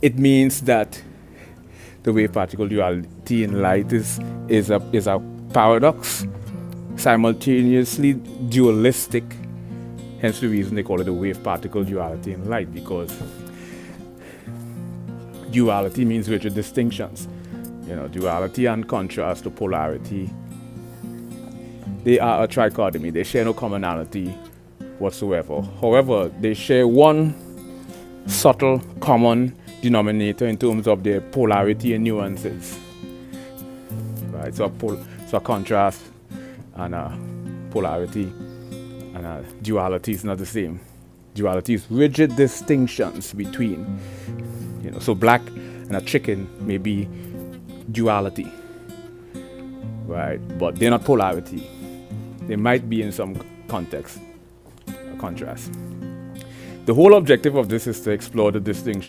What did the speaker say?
it means that the wave particle duality in light is a paradox, simultaneously dualistic. Hence the reason they call it a wave particle duality in light, because duality means rigid distinctions. Duality and contrast to polarity, they are a trichotomy. They share no commonality whatsoever. However, they share one subtle common denominator in terms of their polarity and nuances. Right? So a contrast and a polarity and a duality is not the same. Duality is rigid distinctions between. So black and a chicken may be duality, right? But they're not polarity. They might be in some context, a contrast. The whole objective of this is to explore the distinction